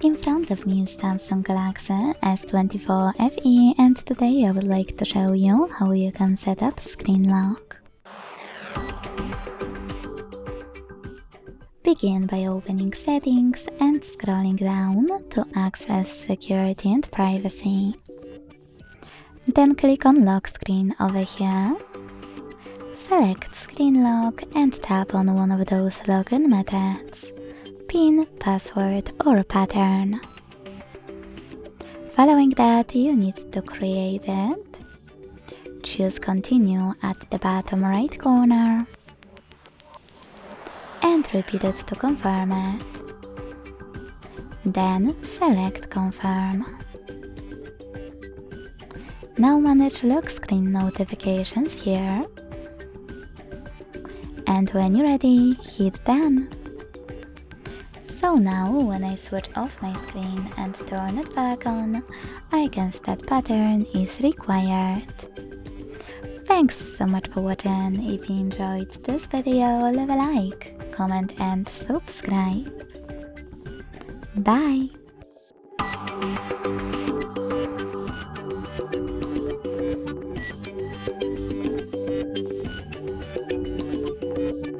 In front of me is Samsung Galaxy S24 FE, and today I would like to show you how you can set up screen lock. Begin by opening Settings and scrolling down to access Security and Privacy. Then click on Lock Screen over here. Select Screen Lock and tap on one of those login methods: PIN, password or pattern. Following that, you need to create it. Choose Continue at the bottom right corner and repeat it to confirm it. Then select Confirm. Now manage lock screen notifications here. And when you're ready, hit Done. So now, when I switch off my screen and turn it back on, icons that pattern is required. Thanks so much for watching. If you enjoyed this video, leave a like, comment and subscribe. Bye!